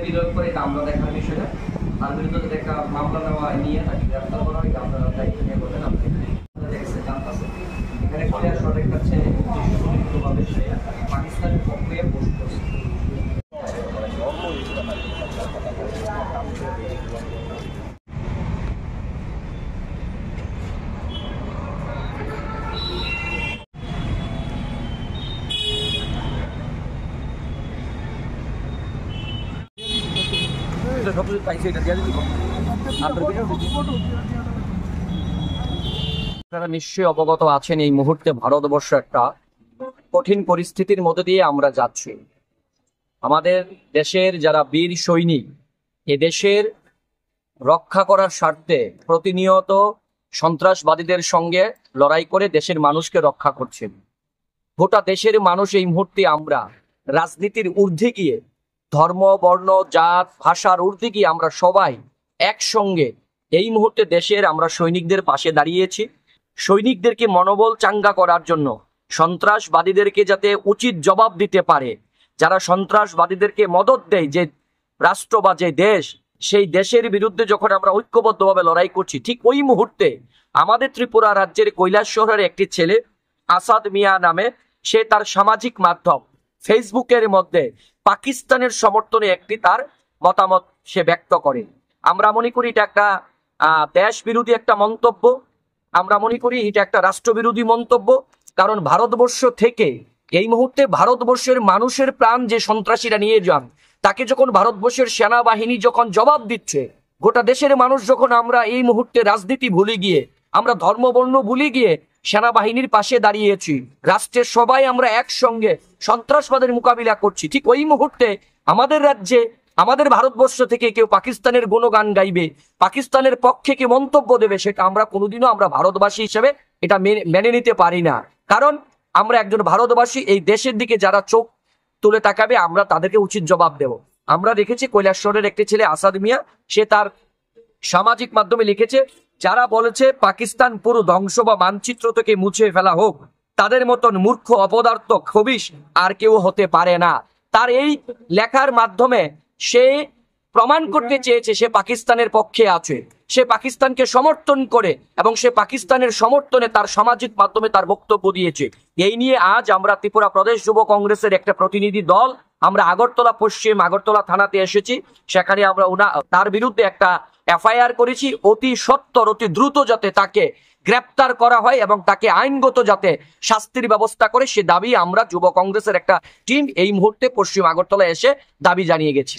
বিরোধ করে আমরা দেখার বিষয়টা তার বিরুদ্ধে যদি একটা মামলা নেওয়া নিয়ে তাকে গ্রেফতার করা হয়, আপনারা দায়িত্ব নিয়ে করবেন। আমরা এখানে কলিয়ার শহরের কাছে সুনির্দিষ্টভাবে সে পাকিস্তানের পক্ষে পোস্ট করছে। আপনারা নিশ্চয়ই অবগত আছেন এই মুহূর্তে ভারতবর্ষ একটা কঠিন পরিস্থিতির মধ্যে দিয়ে আমরা যাচ্ছি। আমাদের দেশের যারা বীর সৈনিক এ দেশের রক্ষা করার স্বার্থে প্রতিনিয়ত সন্ত্রাসবাদীদের সঙ্গে লড়াই করে দেশের মানুষকে রক্ষা করছেন। গোটা দেশের মানুষ এই মুহূর্তে আমরা রাজনীতির ঊর্ধ্বে গিয়ে ধর্ম, বর্ণ, জাত, ভাষার ঊর্ধ্বে গিয়ে আমরা সবাই একসঙ্গে এই মুহূর্তে দেশের আমরা সৈনিকদের পাশে দাঁড়িয়েছি। সৈনিকদেরকে মনোবল চাঙ্গা করার জন্য সন্ত্রাসবাদীদেরকে যাতে উচিত জবাব দিতে পারে, যারা সন্ত্রাসবাদীদেরকে মদত দেয় যে রাষ্ট্র বা যে দেশ, সেই দেশের বিরুদ্ধে যখন আমরা ঐক্যবদ্ধভাবে লড়াই করছি, ঠিক ওই মুহূর্তে আমাদের ত্রিপুরা রাজ্যের কৈলাসহরের একটি ছেলে আসাদ মিয়া নামে, সে তার সামাজিক মাধ্যম ফেসবুকের মধ্যে পাকিস্তানের সমর্থনে একটি তার মতামত সে ব্যক্ত করে। আমরা মনে করি এটা একটা দেশ বিরোধী একটা মন্তব্য, আমরা মনে করি এটা একটা রাষ্ট্রবিরোধী মন্তব্য। কারণ ভারতবর্ষ থেকে এই মুহূর্তে ভারতবর্ষের মানুষের প্রাণ যে সন্ত্রাসীরা নিয়ে যান, তাকে যখন ভারতবর্ষের সেনাবাহিনী যখন জবাব দিচ্ছে, গোটা দেশের মানুষ যখন আমরা এই মুহূর্তে রাজনীতি ভুলে গিয়ে, আমরা ধর্মবর্ণ ভুলে গিয়ে সেনাবাহিনীর পাশে দাঁড়িয়েছি, রাষ্ট্রের সবাই আমরা একসঙ্গে সন্ত্রাসবাদের মোকাবিলা করছি, ঠিক ওই মুহূর্তে আমাদের রাজ্যে, আমাদের ভারতবর্ষ থেকে কেউ পাকিস্তানের গুণগান গাইবে, পাকিস্তানের পক্ষে কি মন্তব্য দেবে, সেটা আমরা কোনোদিনও আমরা ভারতবাসী হিসেবে এটা মেনে নিতে পারি না। কারণ আমরা একজন ভারতবাসী, এই দেশের দিকে যারা চোখ তুলে তাকাবে আমরা তাদেরকে উচিত জবাব দেব। আমরা দেখেছি কৈলাসহরের একটি ছেলে আসাদ মিয়া, সে তার সামাজিক মাধ্যমে লিখেছে, যারা বলেছে পাকিস্তান পুরো ধ্বংস বা মানচিত্র থেকে মুছে ফেলা হোক, তাদের মতন মূর্খ, অপদার্থ, খবিশ আর কেউ হতে পারে না। তার এই লেখার মাধ্যমে সে প্রমাণ করতে চেয়েছে সে পাকিস্তানের পক্ষে আছে, সে পাকিস্তানকে সমর্থন করে এবং সে পাকিস্তানের সমর্থনে তার সামাজিক মাধ্যমে তার বক্তব্য দিয়েছে। এই নিয়ে আজ আমরা ত্রিপুরা প্রদেশ যুব কংগ্রেসের একটা প্রতিনিধি দল আমরা আগরতলা পশ্চিম আগরতলা থানাতে এসেছি। সেখানে আমরা তার বিরুদ্ধে একটা এফআইআর করেছি। অতি সত্বর, অতি দ্রুত যাতে তাকে গ্রেপ্তার করা হয় এবং তাকে আইনগত যাতে শাস্তির ব্যবস্থা করে, সে দাবি আমরা যুব কংগ্রেসের একটা টিম এই মুহূর্তে পশ্চিম আগরতলা এসে দাবি জানিয়ে গেছি।